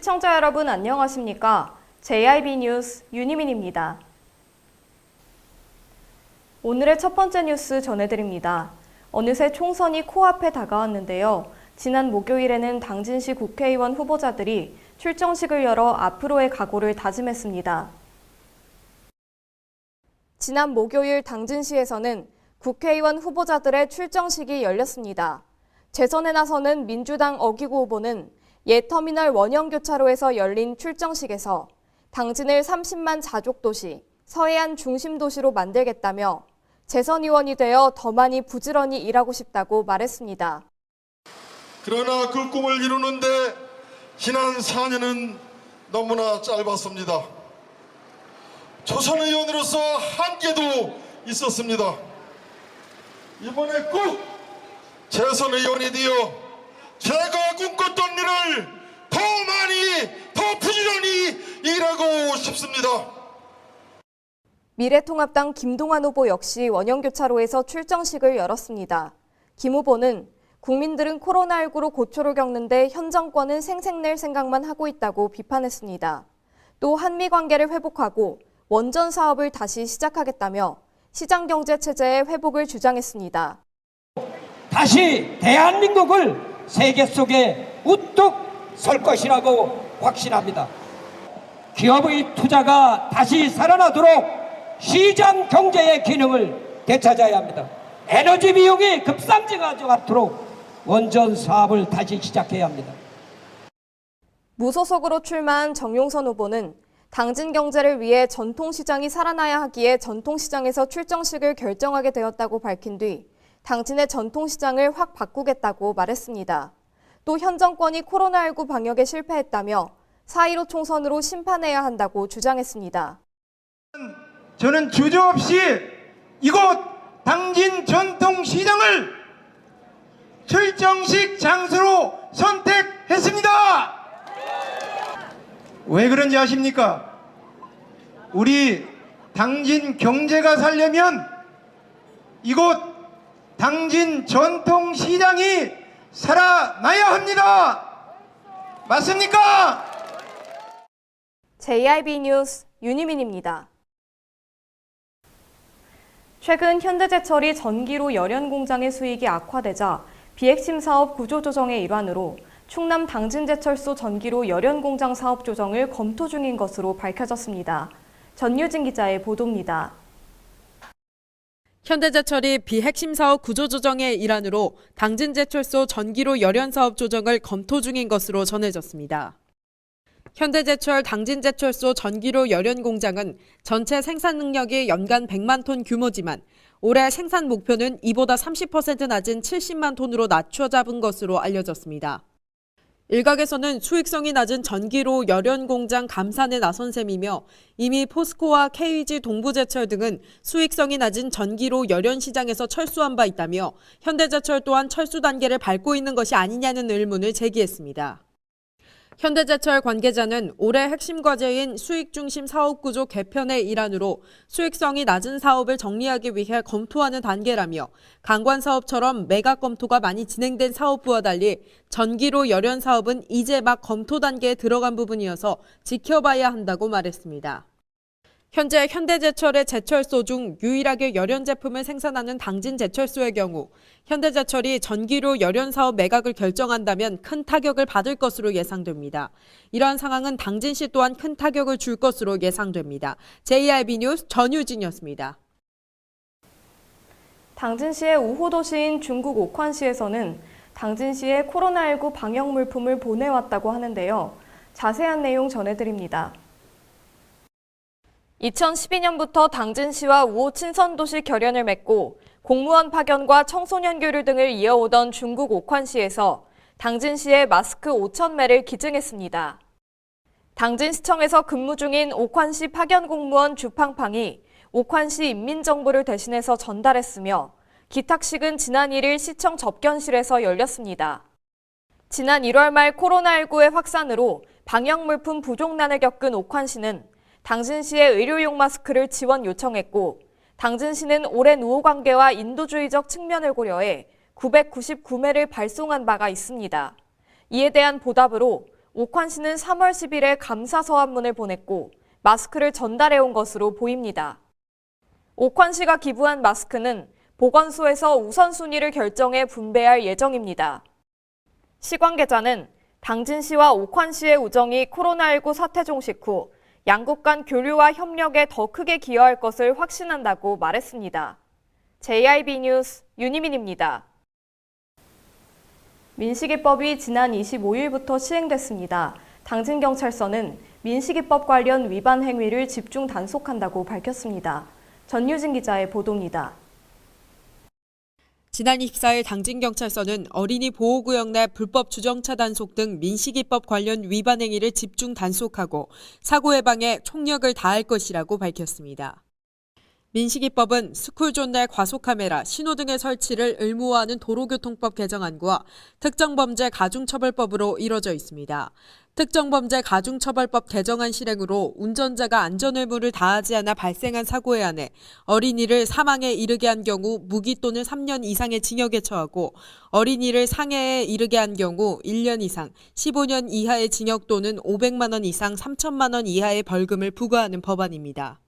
시청자 여러분 안녕하십니까? JIB 뉴스 윤희민입니다. 오늘의 첫 번째 뉴스 전해드립니다. 어느새 총선이 코앞에 다가왔는데요. 지난 목요일에는 당진시 국회의원 후보자들이 출정식을 열어 앞으로의 각오를 다짐했습니다. 지난 목요일 당진시에서는 국회의원 후보자들의 출정식이 열렸습니다. 재선에 나서는 민주당 어기구 후보는 옛터미널 원형교차로에서 열린 출정식에서 당진을 30만 자족도시, 서해안 중심도시로 만들겠다며 재선 의원이 되어 더 많이 부지런히 일하고 싶다고 말했습니다. 그러나 그 꿈을 이루는데 지난 4년은 너무나 짧았습니다. 초선 의원으로서 한계도 있었습니다. 이번에 꼭 재선 의원이 되어 제가 꿈꿨던 일을 더 많이, 더 부지런히 일하고 싶습니다. 미래통합당 김동완 후보 역시 원형교차로에서 출정식을 열었습니다. 김 후보는 국민들은 코로나19로 고초를 겪는데 현 정권은 생색낼 생각만 하고 있다고 비판했습니다. 또 한미 관계를 회복하고 원전 사업을 다시 시작하겠다며 시장경제체제의 회복을 주장했습니다. 다시 대한민국을 세계 속에 우뚝 설 것이라고 확신합니다. 기업의 투자가 다시 살아나도록 시장 경제의 기능을 되찾아야 합니다. 에너지 비용이 급상승하지 않도록 원전 사업을 다시 시작해야 합니다. 무소속으로 출마한 정용선 후보는 당진 경제를 위해 전통시장이 살아나야 하기에 전통시장에서 출정식을 결정하게 되었다고 밝힌 뒤 당진의 전통시장을 확 바꾸겠다고 말했습니다. 또 현 정권이 코로나19 방역에 실패했다며 4.15 총선으로 심판해야 한다고 주장했습니다. 저는 주저없이 이곳 당진 전통시장을 출정식 장소로 선택했습니다. 왜 그런지 아십니까? 우리 당진 경제가 살려면 이곳 당진 전통시장이 살아나야 합니다. 맞습니까? JIB 뉴스 윤희민입니다. 최근 현대제철이 전기로 열연 공장의 수익이 악화되자 비핵심 사업 구조조정의 일환으로 충남 당진제철소 전기로 열연 공장 사업 조정을 검토 중인 것으로 밝혀졌습니다. 전유진 기자의 보도입니다. 현대제철이 비핵심 사업 구조조정의 일환으로 당진제철소 전기로 열연 사업 조정을 검토 중인 것으로 전해졌습니다. 현대제철 당진제철소 전기로 열연 공장은 전체 생산 능력이 연간 100만 톤 규모지만 올해 생산 목표는 이보다 30% 낮은 70만 톤으로 낮춰 잡은 것으로 알려졌습니다. 일각에서는 수익성이 낮은 전기로 열연 공장 감산에 나선 셈이며 이미 포스코와 KEG 동부제철 등은 수익성이 낮은 전기로 열연 시장에서 철수한 바 있다며 현대제철 또한 철수 단계를 밟고 있는 것이 아니냐는 의문을 제기했습니다. 현대제철 관계자는 올해 핵심 과제인 수익중심 사업구조 개편의 일환으로 수익성이 낮은 사업을 정리하기 위해 검토하는 단계라며 강관사업처럼 매각 검토가 많이 진행된 사업부와 달리 전기로 열연 사업은 이제 막 검토 단계에 들어간 부분이어서 지켜봐야 한다고 말했습니다. 현재 현대제철의 제철소 중 유일하게 열연 제품을 생산하는 당진제철소의 경우 현대제철이 전기로 열연 사업 매각을 결정한다면 큰 타격을 받을 것으로 예상됩니다. 이러한 상황은 당진시 또한 큰 타격을 줄 것으로 예상됩니다. JIB 뉴스 전유진이었습니다. 당진시의 우호도시인 중국 옥환시에서는 당진시에 코로나19 방역 물품을 보내왔다고 하는데요. 자세한 내용 전해드립니다. 2012년부터 당진시와 우호 친선도시 결연을 맺고 공무원 파견과 청소년 교류 등을 이어오던 중국 옥환시에서 당진시에 마스크 5,000매를 기증했습니다. 당진시청에서 근무 중인 옥환시 파견 공무원 주팡팡이 옥환시 인민정부를 대신해서 전달했으며 기탁식은 지난 1일 시청 접견실에서 열렸습니다. 지난 1월 말 코로나19의 확산으로 방역 물품 부족난을 겪은 옥환시는 당진시에 의료용 마스크를 지원 요청했고 당진시는 오랜 우호관계와 인도주의적 측면을 고려해 999매를 발송한 바가 있습니다. 이에 대한 보답으로 옥환 씨는 3월 10일에 감사 서한문을 보냈고 마스크를 전달해온 것으로 보입니다. 옥환 씨가 기부한 마스크는 보건소에서 우선순위를 결정해 분배할 예정입니다. 시 관계자는 당진 씨와 옥환 씨의 우정이 코로나19 사태 종식 후 양국 간 교류와 협력에 더 크게 기여할 것을 확신한다고 말했습니다. JIB 뉴스 윤희민입니다. 민식이법이 지난 25일부터 시행됐습니다. 당진경찰서는 민식이법 관련 위반 행위를 집중 단속한다고 밝혔습니다. 전유진 기자의 보도입니다. 지난 24일 당진경찰서는 어린이 보호구역 내 불법 주정차 단속 등 민식이법 관련 위반 행위를 집중 단속하고 사고 예방에 총력을 다할 것이라고 밝혔습니다. 민식이법은 스쿨존 내 과속카메라, 신호등의 설치를 의무화하는 도로교통법 개정안과 특정범죄 가중처벌법으로 이뤄져 있습니다. 특정범죄 가중처벌법 개정안 실행으로 운전자가 안전의무를 다하지 않아 발생한 사고에 한해 어린이를 사망에 이르게 한 경우 무기 또는 3년 이상의 징역에 처하고 어린이를 상해에 이르게 한 경우 1년 이상, 15년 이하의 징역 또는 500만 원 이상 3천만 원 이하의 벌금을 부과하는 법안입니다.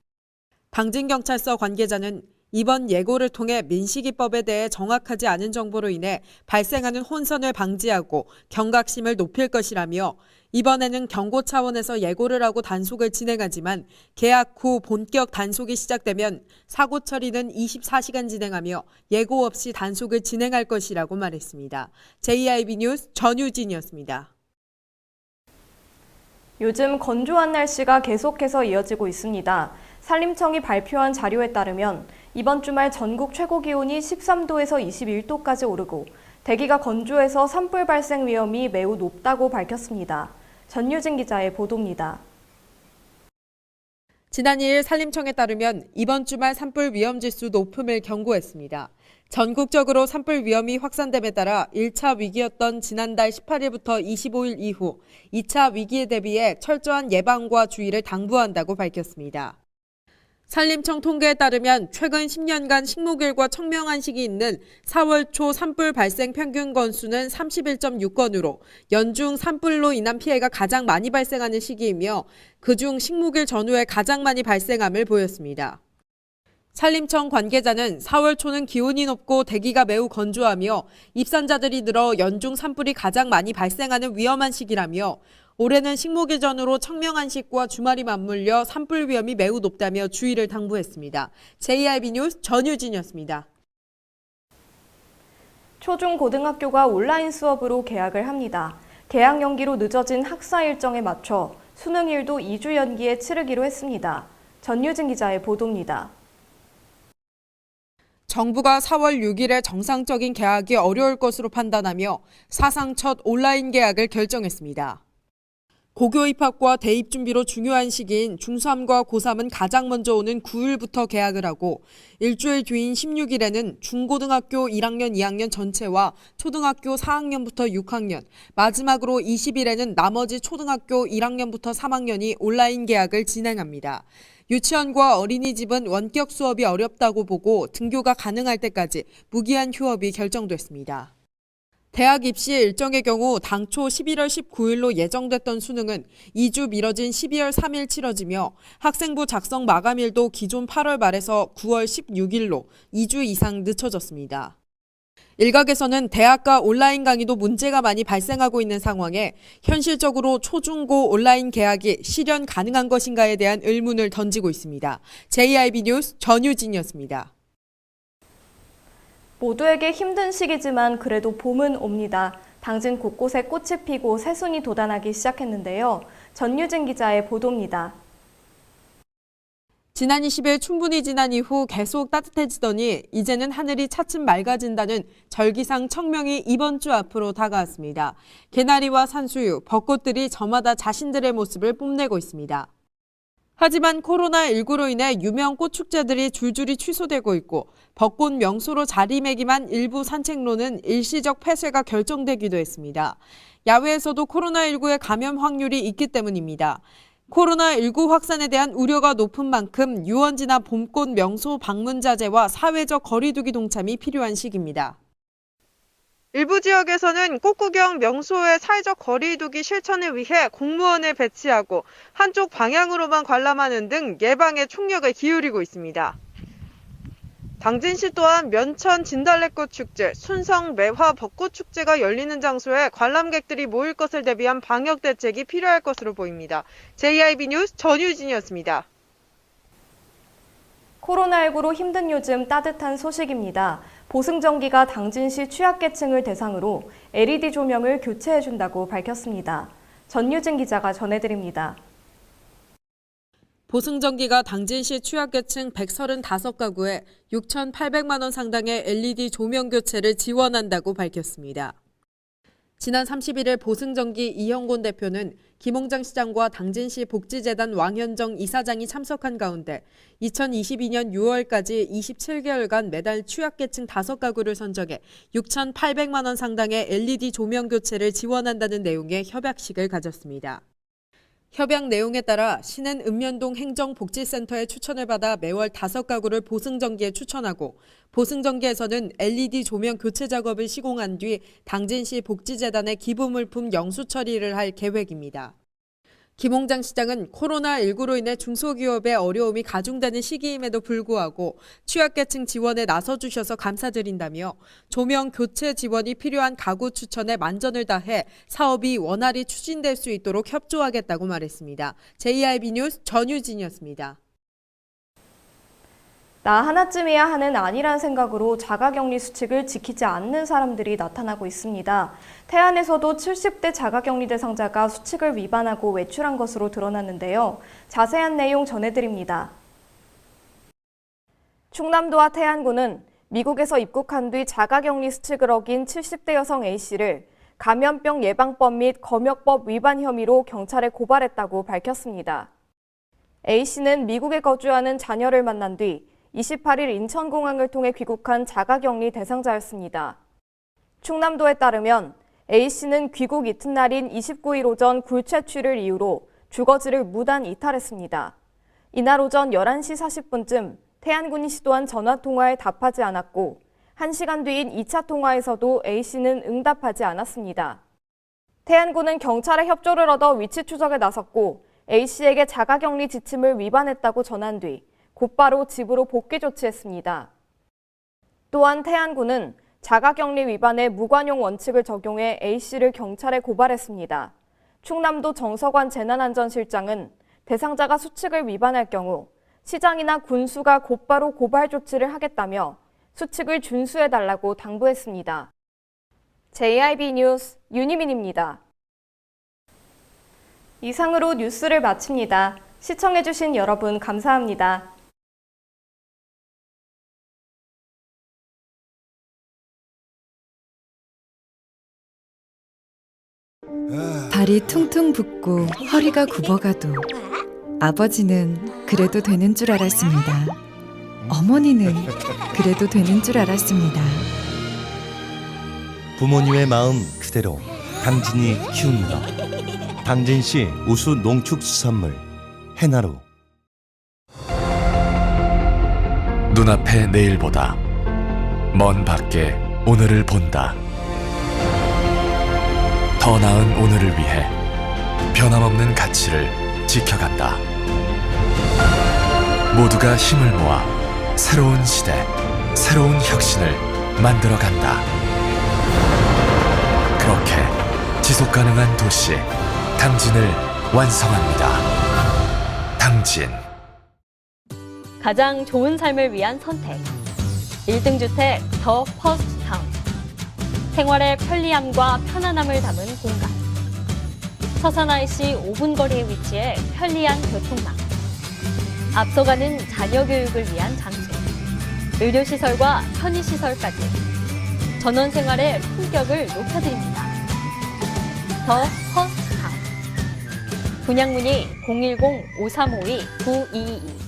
당진경찰서 관계자는 이번 예고를 통해 민식이법에 대해 정확하지 않은 정보로 인해 발생하는 혼선을 방지하고 경각심을 높일 것이라며 이번에는 경고 차원에서 예고를 하고 단속을 진행하지만 계약 후 본격 단속이 시작되면 사고 처리는 24시간 진행하며 예고 없이 단속을 진행할 것이라고 말했습니다. JIB 뉴스 전유진이었습니다. 요즘 건조한 날씨가 계속해서 이어지고 있습니다. 산림청이 발표한 자료에 따르면 이번 주말 전국 최고 기온이 13도에서 21도까지 오르고 대기가 건조해서 산불 발생 위험이 매우 높다고 밝혔습니다. 전유진 기자의 보도입니다. 지난 2일 산림청에 따르면 이번 주말 산불 위험지수 높음을 경고했습니다. 전국적으로 산불 위험이 확산됨에 따라 1차 위기였던 지난달 18일부터 25일 이후 2차 위기에 대비해 철저한 예방과 주의를 당부한다고 밝혔습니다. 산림청 통계에 따르면 최근 10년간 식목일과 청명한식이 있는 4월 초 산불 발생 평균 건수는 31.6건으로 연중 산불로 인한 피해가 가장 많이 발생하는 시기이며 그중 식목일 전후에 가장 많이 발생함을 보였습니다. 산림청 관계자는 4월 초는 기온이 높고 대기가 매우 건조하며 입산자들이 늘어 연중 산불이 가장 많이 발생하는 위험한 시기라며 올해는 식목일 전후로 청명한식과 주말이 맞물려 산불 위험이 매우 높다며 주의를 당부했습니다. JIB 뉴스 전유진이었습니다. 초중고등학교가 온라인 수업으로 개학을 합니다. 개학 연기로 늦어진 학사 일정에 맞춰 수능일도 2주 연기에 치르기로 했습니다. 전유진 기자의 보도입니다. 정부가 4월 6일에 정상적인 개학이 어려울 것으로 판단하며 사상 첫 온라인 개학을 결정했습니다. 고교 입학과 대입 준비로 중요한 시기인 중3과 고3은 가장 먼저 오는 9일부터 개학을 하고 일주일 뒤인 16일에는 중고등학교 1학년, 2학년 전체와 초등학교 4학년부터 6학년, 마지막으로 20일에는 나머지 초등학교 1학년부터 3학년이 온라인 개학을 진행합니다. 유치원과 어린이집은 원격 수업이 어렵다고 보고 등교가 가능할 때까지 무기한 휴업이 결정됐습니다. 대학 입시 일정의 경우 당초 11월 19일로 예정됐던 수능은 2주 미뤄진 12월 3일 치러지며 학생부 작성 마감일도 기존 8월 말에서 9월 16일로 2주 이상 늦춰졌습니다. 일각에서는 대학가 온라인 강의도 문제가 많이 발생하고 있는 상황에 현실적으로 초중고 온라인 개학이 실현 가능한 것인가에 대한 의문을 던지고 있습니다. JIB 뉴스 전유진이었습니다. 모두에게 힘든 시기지만 그래도 봄은 옵니다. 당진 곳곳에 꽃이 피고 새순이 돋아나기 시작했는데요. 전유진 기자의 보도입니다. 지난 20일 충분히 지난 이후 계속 따뜻해지더니 이제는 하늘이 차츰 맑아진다는 절기상 청명이 이번 주 앞으로 다가왔습니다. 개나리와 산수유, 벚꽃들이 저마다 자신들의 모습을 뽐내고 있습니다. 하지만 코로나19로 인해 유명 꽃축제들이 줄줄이 취소되고 있고 벚꽃 명소로 자리매김한 일부 산책로는 일시적 폐쇄가 결정되기도 했습니다. 야외에서도 코로나19의 감염 확률이 있기 때문입니다. 코로나19 확산에 대한 우려가 높은 만큼 유원지나 봄꽃 명소 방문 자제와 사회적 거리 두기 동참이 필요한 시기입니다. 일부 지역에서는 꽃구경 명소의 사회적 거리 두기 실천을 위해 공무원을 배치하고 한쪽 방향으로만 관람하는 등 예방에 총력을 기울이고 있습니다. 당진시 또한 면천 진달래꽃 축제, 순성 매화 벚꽃 축제가 열리는 장소에 관람객들이 모일 것을 대비한 방역 대책이 필요할 것으로 보입니다. JIB 뉴스 전유진이었습니다. 코로나19로 힘든 요즘 따뜻한 소식입니다. 보승전기가 당진시 취약계층을 대상으로 LED 조명을 교체해준다고 밝혔습니다. 전유진 기자가 전해드립니다. 보승전기가 당진시 취약계층 135가구에 6,800만 원 상당의 LED 조명 교체를 지원한다고 밝혔습니다. 지난 31일 보승전기 이형곤 대표는 김홍장 시장과 당진시 복지재단 왕현정 이사장이 참석한 가운데 2022년 6월까지 27개월간 매달 취약계층 5가구를 선정해 6,800만 원 상당의 LED 조명 교체를 지원한다는 내용의 협약식을 가졌습니다. 협약 내용에 따라 시는 읍면동 행정복지센터의 추천을 받아 매월 5가구를 보승전기에 추천하고 보승전기에서는 LED 조명 교체 작업을 시공한 뒤 당진시 복지재단에 기부물품 영수 처리를 할 계획입니다. 김홍장 시장은 코로나19로 인해 중소기업의 어려움이 가중되는 시기임에도 불구하고 취약계층 지원에 나서주셔서 감사드린다며 조명 교체 지원이 필요한 가구 추천에 만전을 다해 사업이 원활히 추진될 수 있도록 협조하겠다고 말했습니다. JIB 뉴스 전유진이었습니다. 나 하나쯤이야 하는 아니란 생각으로 자가격리 수칙을 지키지 않는 사람들이 나타나고 있습니다. 태안에서도 70대 자가격리 대상자가 수칙을 위반하고 외출한 것으로 드러났는데요. 자세한 내용 전해드립니다. 충남도와 태안군은 미국에서 입국한 뒤 자가격리 수칙을 어긴 70대 여성 A씨를 감염병 예방법 및 검역법 위반 혐의로 경찰에 고발했다고 밝혔습니다. A씨는 미국에 거주하는 자녀를 만난 뒤 28일 인천공항을 통해 귀국한 자가격리 대상자였습니다. 충남도에 따르면 A씨는 귀국 이튿날인 29일 오전 굴채취를 이유로 주거지를 무단 이탈했습니다. 이날 오전 11시 40분쯤 태안군이 시도한 전화통화에 답하지 않았고 1시간 뒤인 2차 통화에서도 A씨는 응답하지 않았습니다. 태안군은 경찰의 협조를 얻어 위치 추적에 나섰고 A씨에게 자가격리 지침을 위반했다고 전한 뒤 곧바로 집으로 복귀 조치했습니다. 또한 태안군은 자가격리 위반의 무관용 원칙을 적용해 A씨를 경찰에 고발했습니다. 충남도 정서관 재난안전실장은 대상자가 수칙을 위반할 경우 시장이나 군수가 곧바로 고발 조치를 하겠다며 수칙을 준수해달라고 당부했습니다. JIB 뉴스 윤희민입니다. 이상으로 뉴스를 마칩니다. 시청해주신 여러분 감사합니다. 발이 퉁퉁 붓고 허리가 굽어가도 아버지는 그래도 되는 줄 알았습니다. 어머니는 그래도 되는 줄 알았습니다. 부모님의 마음 그대로 당진이 키웁니다. 당진시 우수 농축수산물 해나루. 눈앞의 내일보다 먼 밖에 오늘을 본다. 더 나은 오늘을 위해 변함없는 가치를 지켜간다. 모두가 힘을 모아 새로운 시대, 새로운 혁신을 만들어간다. 그렇게 지속가능한 도시 당진을 완성합니다. 당진. 가장 좋은 삶을 위한 선택. 1등 주택 더 퍼스트 타운. 생활의 편리함과 편안함을 담은 공간. 서산 IC 5분 거리에 위치해 편리한 교통망. 앞서가는 자녀 교육을 위한 장소. 의료시설과 편의시설까지. 전원 생활의 품격을 높여드립니다. 더 퍼스트 타운. 분양 문의 010-5352-9222